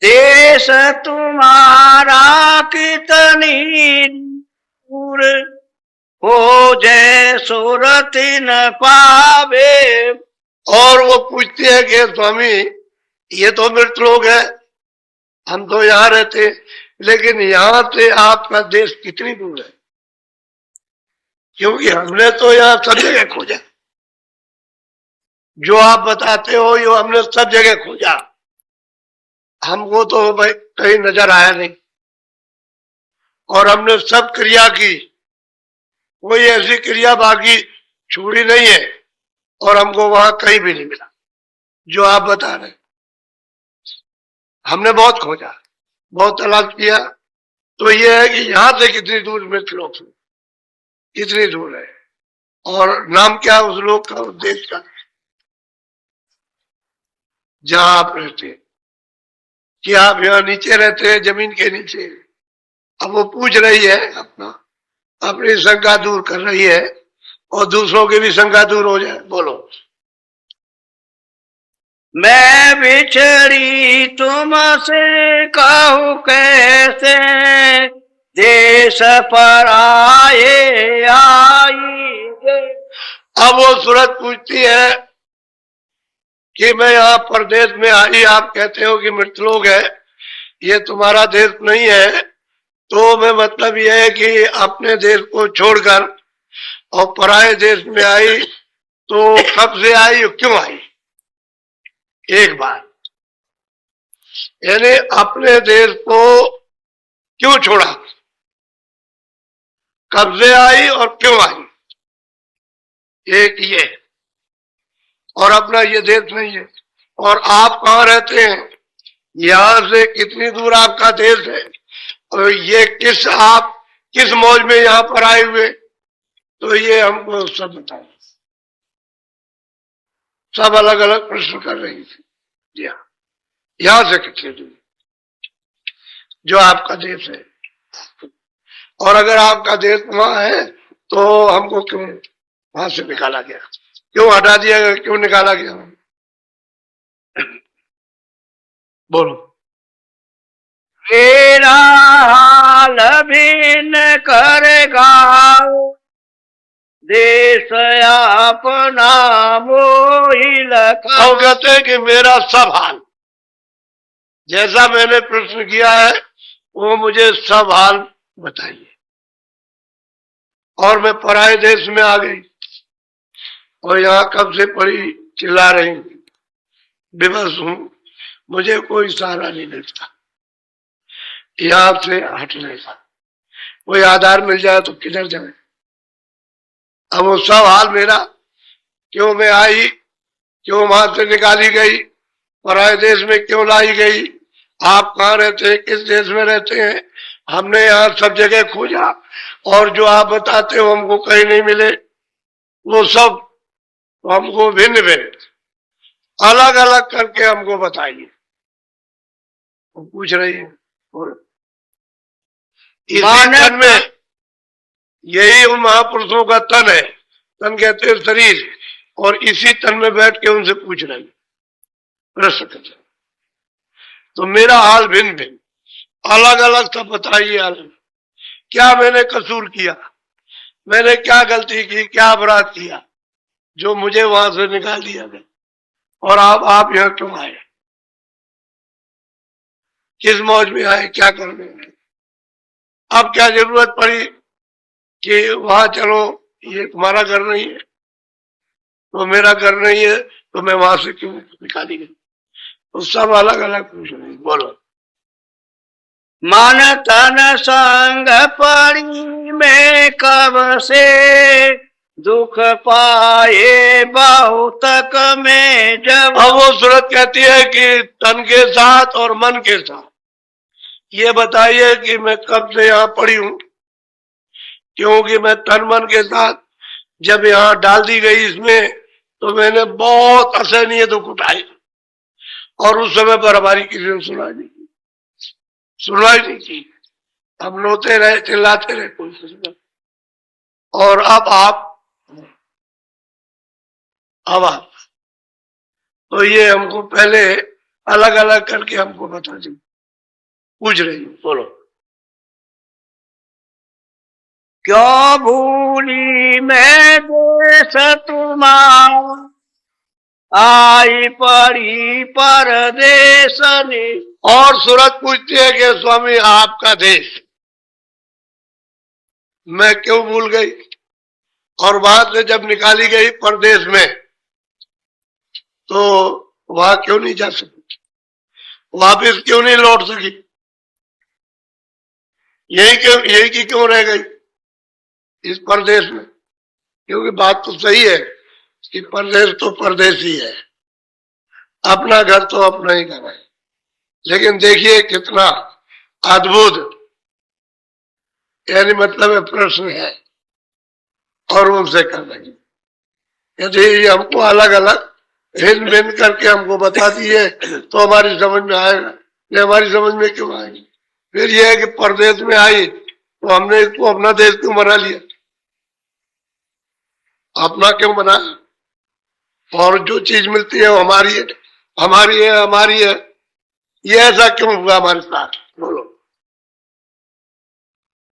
देश तुम्हारा कितनी दूर हो, जय सूरत न पावे। और वो पूछती है कि स्वामी ये तो मृत लोग है, हम तो यहाँ रहते, लेकिन यहाँ से आपका देश कितनी दूर है? क्योंकि हमने तो यहाँ सब जगह खोजा, जो आप बताते हो ये हमने सब जगह खोजा, हमको तो भाई कहीं नजर आया नहीं। और हमने सब क्रिया की, कोई ऐसी क्रिया बाकी छूटी नहीं है, और हमको वहां कहीं भी नहीं मिला जो आप बता रहे। हमने बहुत खोजा, बहुत तलाश किया, तो ये है कि यहां से कितनी दूर में लोग कितनी दूर है, और नाम क्या उस लोग का, उस देश का जहां आप रहते हैं, कि आप यहाँ नीचे रहते हैं जमीन के नीचे। अब वो पूछ रही है, अपनी शंका दूर कर रही है, और दूसरों की भी शंका दूर हो जाए। बोलो। मैं बिछड़ी तुमसे कहूँ कैसे, देश पर आए आई। अब वो सूरत पूछती है कि मैं यहाँ परदेश में आई, आप कहते हो कि मृत लोग है, ये तुम्हारा देश नहीं है, तो मैं मतलब यह है कि अपने देश को छोड़कर और पराये देश में आई, तो कब से आई, क्यों आई? एक बात, यानी अपने देश को क्यों छोड़ा, कब से आई और क्यों आई, एक ये। और अपना ये देश नहीं है। और आप कहाँ रहते हैं, यहां से कितनी दूर आपका देश है, और ये आप किस मौज में यहाँ पर आए हुए, तो ये हमको सब बताए। सब अलग अलग प्रश्न कर रही थी। जी हाँ, यहां से कितनी दूर जो आपका देश है, और अगर आपका देश वहां है तो हमको क्यों वहां से निकाला गया, क्यों हटा दिया गया, क्यों निकाला गया? बोलो। मेरा हाल भिन्न करेगा देश अपना मोहि लखा। वो कहते हैं कि मेरा सब हाल, जैसा मैंने प्रश्न किया है वो मुझे सब हाल बताइए। और मैं पराये देश में आ गई, और यहाँ कब से पड़ी चिल्ला रही हूँ, विवश हूं, मुझे कोई सहारा नहीं मिलता यहाँ से हटने का। कोई आधार मिल जाए तो किधर जाए? अब वो सब हाल मेरा, क्यों मैं आई, क्यों वहां से निकाली गई, पराये देश में क्यों लाई गई, आप कहाँ रहते हैं, किस देश में रहते हैं, हमने यहाँ सब जगह खोजा, और जो आप बताते हो हमको कहीं नहीं मिले, वो सब हमको भिन्न भिन्न अलग अलग करके हमको बताइए। वो पूछ रही है। इसी तन में, यही उन महापुरुषों का तन है, तन कहते हैं शरीर, और इसी तन में बैठ के उनसे पूछ रहे प्रश्न करते, तो मेरा हाल भिन्न भिन्न, अलग अलग सब बताइए। अलग क्या मैंने कसूर किया, मैंने क्या गलती की, क्या अपराध किया जो मुझे वहां से निकाल दिया गया, और आप यहाँ क्यों आए, किस मौज में आए, क्या करने में, अब क्या जरूरत पड़ी कि वहां चलो, ये तुम्हारा घर नहीं है, तो मेरा घर नहीं है, तो मैं वहां से क्यों निकाली गई? तो सब अलग अलग पूछ रहे। बोलो। मन तन संग पड़ी में कब से, दुख पाए बहुत में जब। अब वो सूरत कहती है कि तन के साथ और मन के साथ, ये बताइए कि मैं कब से यहाँ पड़ी हूं, क्योंकि मैं तन मन के साथ जब यहाँ डाल दी गई इसमें, तो मैंने बहुत असहनीय दुख उठाए, और उस समय पर हमारी किसी ने सुनाई नहीं की, हम रोते रहे, चिल्लाते रहे, कोई सुना। और अब आप तो ये हमको पहले अलग अलग करके हमको बता दी। पूछ रही हूँ, बोलो। क्यों भूली मैं देश तुम्हारा, आई पड़ी परदेश ने। और सूरत पूछती है कि स्वामी आपका देश मैं क्यों भूल गई, और वहां से जब निकाली गई परदेश में तो वहां क्यों नहीं जा सकी, वापिस क्यों नहीं लौट सकी, यही की क्यों रह गई इस परदेश में? क्योंकि बात तो सही है कि परदेश तो परदेश ही है, अपना घर तो अपना ही घर है। लेकिन देखिए कितना अद्भुत यानी मतलब प्रश्न है, और उनसे कर देंगे यदि हमको अलग अलग हिंद भिन्न करके हमको बता दिए तो हमारी समझ में आएगा, ये हमारी समझ में क्यों आएगी? फिर यह है कि परदेश में आई तो हमने इसको अपना देश क्यों बना लिया, अपना क्यों बनाया? और जो चीज मिलती है वो हमारी है, हमारी है, हमारी है, ये ऐसा क्यों हुआ हमारे साथ? बोलो।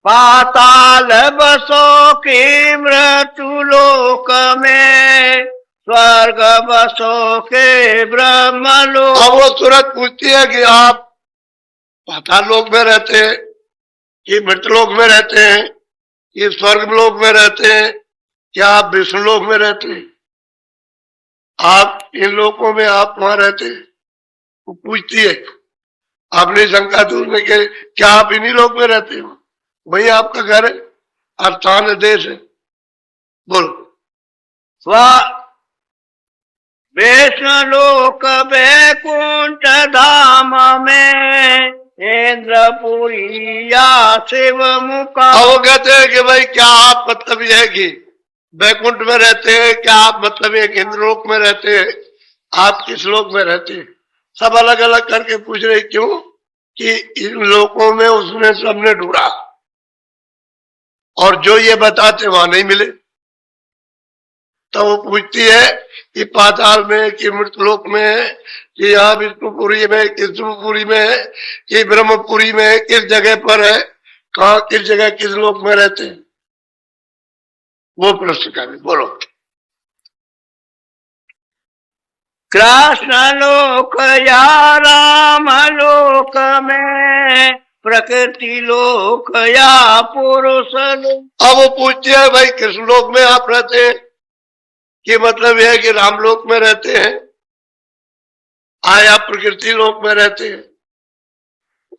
पाताल बसो के मृत्यु लोक में, स्वर्ग बसो के ब्रह्म लोक। अब वो सूरत पूछती है कि आप पाताल लोक में रहते हैं कि मृत्यु लोक में रहते हैं कि स्वर्ग लोक में रहते हैं, क्या आप विष्णु लोक में रहते हैं? आप इन लोकों में आप वहां रहते हैं? वो पूछती है अपनी शंका दूर में के क्या आप इन्हीं लोक में रहते हो, वही आपका घर है, स्थान है, देश है? बोलो। विष्णु लोक वैकुंठ धाम में, इंद्रपुरी या शिव मुका। वो कहते हैं कि भाई क्या आप मतलब यह है कि वैकुंठ में रहते हैं, क्या आप मतलब एक इंद्रलोक में रहते हैं, आप किस लोक में रहते हैं? सब अलग अलग करके पूछ रहे, क्यों कि इन लोकों में उसने सबने ढूंढा और जो ये बताते वहां नहीं मिले, तो वो पूछती है कि पाताल में कि मृतलोक में कि यहाँ विष्णुपुरी में, किस शिवपुरी में कि ब्रह्मपुरी में, किस जगह पर है, कहा किस जगह किस लोक में रहते हैं? वो प्रश्न करें, बोलो। कृष्ण लोक या राम लोक में, प्रकृति लोक या पुरुष लोक। अब वो पूछते हैं भाई कृष्ण लोक में आप रहते हैं कि मतलब यह है कि राम लोक में रहते हैं, आया प्रकृति लोक में रहते हैं,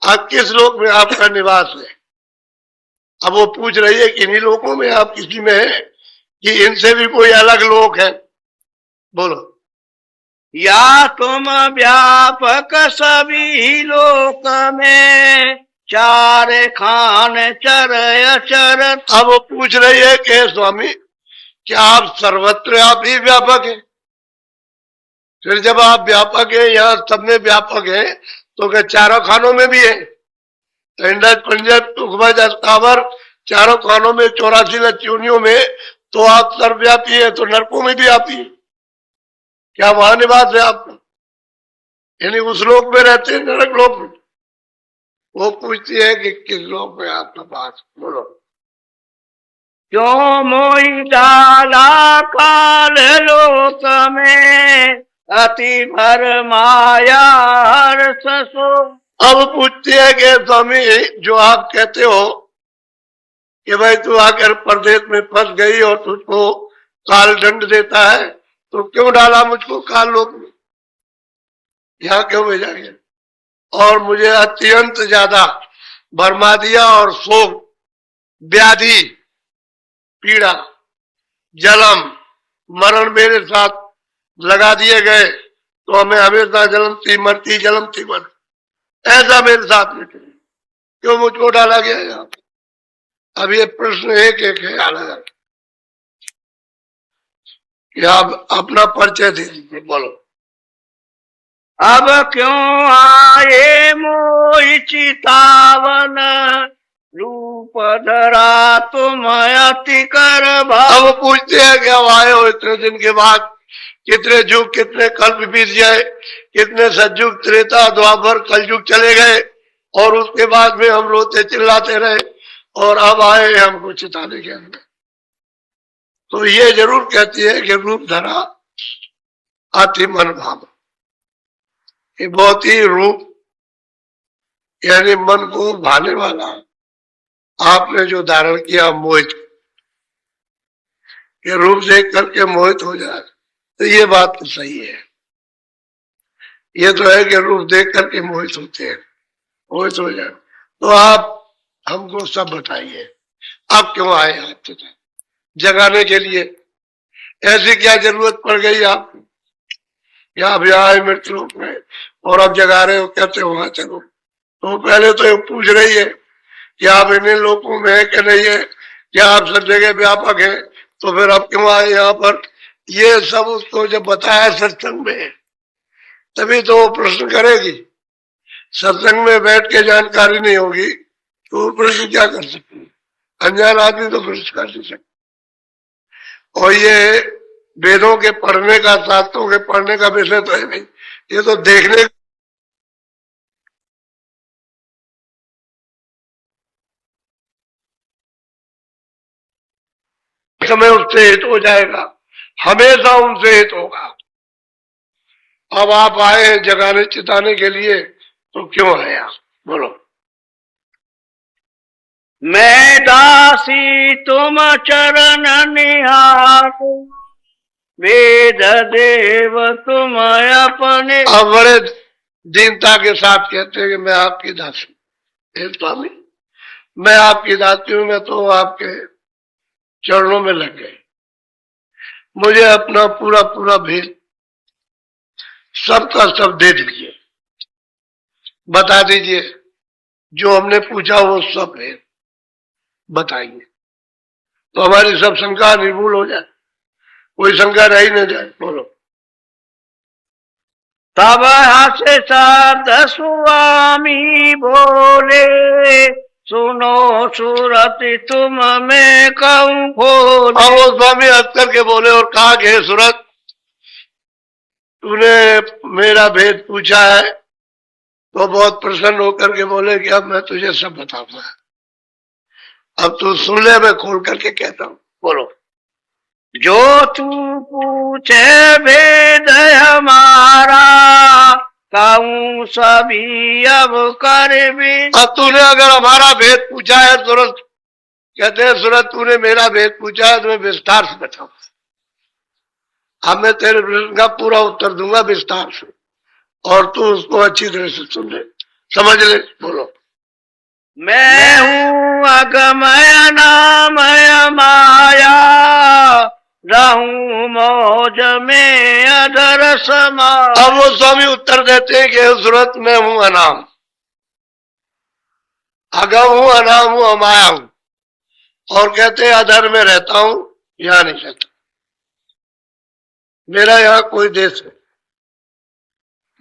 आप किस लोक में आपका निवास है? अब वो पूछ रही है कि इन्हीं लोकों में आप किसी में है कि इनसे भी कोई अलग लोक है? बोलो। या तुम व्यापक सभी लोक में, चार खान चर अचर। अब वो पूछ रही है कि स्वामी क्या आप सर्वत्र आप ही व्यापक है? फिर जब आप व्यापक है, यहाँ सब में व्यापक है, तो क्या चारों खानों में भी है? इंद्र पंजर तुखबज अस्तावर चारों खानों में 84 लच्यूनियों में तो आप सर्वव्यापी है, तो नरकों में भी आप ही, क्या वहां निवास है आपका? यानी उस लोक में रहते हैं, नरक लोक में? वो पूछती है कि किस लोक में आपका वास? बोलो। क्यों मोहि डाला काल लोक में, अति भर माया हर्ष सो। अब पूछती है कि स्वामी जो आप कहते हो कि भाई तू आकर परदेश में फंस गई और तुझको काल दंड देता है, तो क्यों डाला मुझको काल लोक में, यहाँ क्यों भेजा गया? और मुझे अत्यंत ज्यादा भरमा दिया और शोक, व्याधि, पीड़ा, जलम, मरण मेरे साथ लगा दिए गए, तो हमें हमेशा जलमती मरती जलमती मर, ऐसा मेरे साथ में क्यों मुझको डाला गया यहाँ? अब ये प्रश्न एक एक है अलग, कि आप अपना परिचय दे दीजिए, बोलो। अब क्यों आए मोहि चितावन, रूप धरा तुम अति कर भाव। अब पूछते हैं कि अब आए हो इतने दिन के बाद, कितने युग कितने कल्प बीत जाए, कितने सतयुग त्रेता द्वापर कलयुग चले गए, और उसके बाद में हम रोते चिल्लाते रहे और अब आए हमको चिताने के अंदर। तो ये जरूर कहती है कि रूप धरा अति मन भाव, ये बहुत ही रूप यानी मन को भाने वाला आपने जो धारण किया मोहित, ये रूप देख करके मोहित हो जाए, तो ये बात तो सही है। ये तो है कि रूप देख करके मोहित होते हैं, मोहित हो जाए। तो आप हमको सब बताइए, आप क्यों आए आप जगाने के लिए? ऐसी क्या जरूरत पड़ गई आपको? या आप यहाँ आए मृत्यु लोक में और आप जगा रहे हो, कहते हो वहां चलो। तो पहले तो ये पूछ रही है कि आप इन लोगों में है कि नहीं है, क्या आप सब जगह व्यापक है, तो फिर आप क्यों आए यहाँ पर? ये सब उसको जब बताया सत्संग में तभी तो वो प्रश्न करेगी। सत्संग में बैठ के जानकारी नहीं होगी तो वो प्रश्न क्या कर सकती? अनजान आदमी तो प्रश्न कर नहीं सकता। और ये वेदों के पढ़ने का, शास्त्रों के पढ़ने का विषय तो है नहीं, ये तो देखने समय उससे हित हो जाएगा, हमेशा उनसे हित होगा। अब आप आए जगाने चिताने के लिए, तो क्यों आए आप? बोलो। मैं दासी तुम चरण निहार, वेद देव तुम अपने। अब बड़े दीनता के साथ कहते हैं कि मैं आपकी दासी, हे स्वामी मैं आपकी दासी हूं, मैं तो आपके चरणों में लग गए। मुझे अपना पूरा पूरा भेद सबका सब दे दीजिए, बता दीजिए, जो हमने पूछा वो सब है बताइए, तो हमारी सब शंका निर्मूल हो जाए, कोई शंका रह ही न जाए। बोलो। तब हसे शब्द स्वामी बोले, सुनो सूरत तुम में कहूं खोले। अब वो स्वामी हंस करके बोले और कहा कि सूरत तूने मेरा भेद पूछा है, तो बहुत प्रसन्न होकर के बोले कि अब मैं तुझे सब बताऊंगा, अब तू सुन ले, मैं खोल करके कहता हूँ। बोलो। जो तू पूछे भेद हमारा, कहूँ सभी अब कर भी। अब तूने अगर हमारा भेद पूछा है सूरत, कहते हैं सूरत तूने मेरा भेद पूछा है तो मैं विस्तार से बताऊंगा। अब मैं तेरे प्रश्न का पूरा उत्तर दूंगा विस्तार से, और तू उसको अच्छी तरह से सुन ले, समझ ले। बोलो। मैं हूँ अगमय नामय माया, रहूं मौज में अधर समा। अब वो स्वामी उत्तर देते हैं कि सूरत मैं हूं अनाम, अगम हूं, अनाम हूं, अमाया हूं, और कहते हैं अधर में रहता हूं, यहां नहीं रहता, मेरा यहाँ कोई देश है,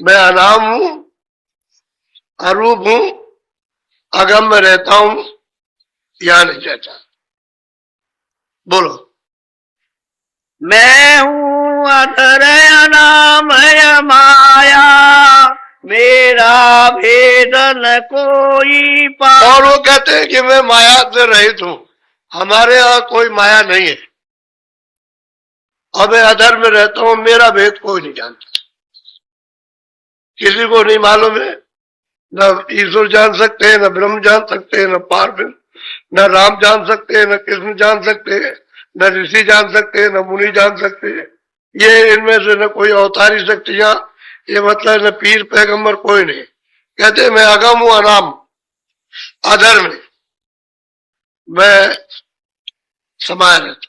मैं अनाम हूं, अरूप हूं, अगम में रहता हूं, यहां नहीं रहता। बोलो। मैं हूँ अधर अनामय माया, मेरा भेद न कोई पा। और वो कहते हैं कि मैं माया से रहित हूं, हमारे यहाँ कोई माया नहीं है, और मैं अधर में रहता हूं, मेरा भेद कोई नहीं जानता, किसी को नहीं मालूम है, न ईश्वर जान सकते हैं, न ब्रह्म जान सकते हैं, न पार्वती, न राम जान सकते हैं, न कृष्ण जान सकते हैं, न ऋषि जान सकते हैं, न मुनि जान सकते हैं, ये इनमें से न कोई अवतारी शक्तियां, ये मतलब न पीर पैगंबर, कोई नहीं। कहते मैं अगम हूं, अनाम, अधर में मैं समाया रहता।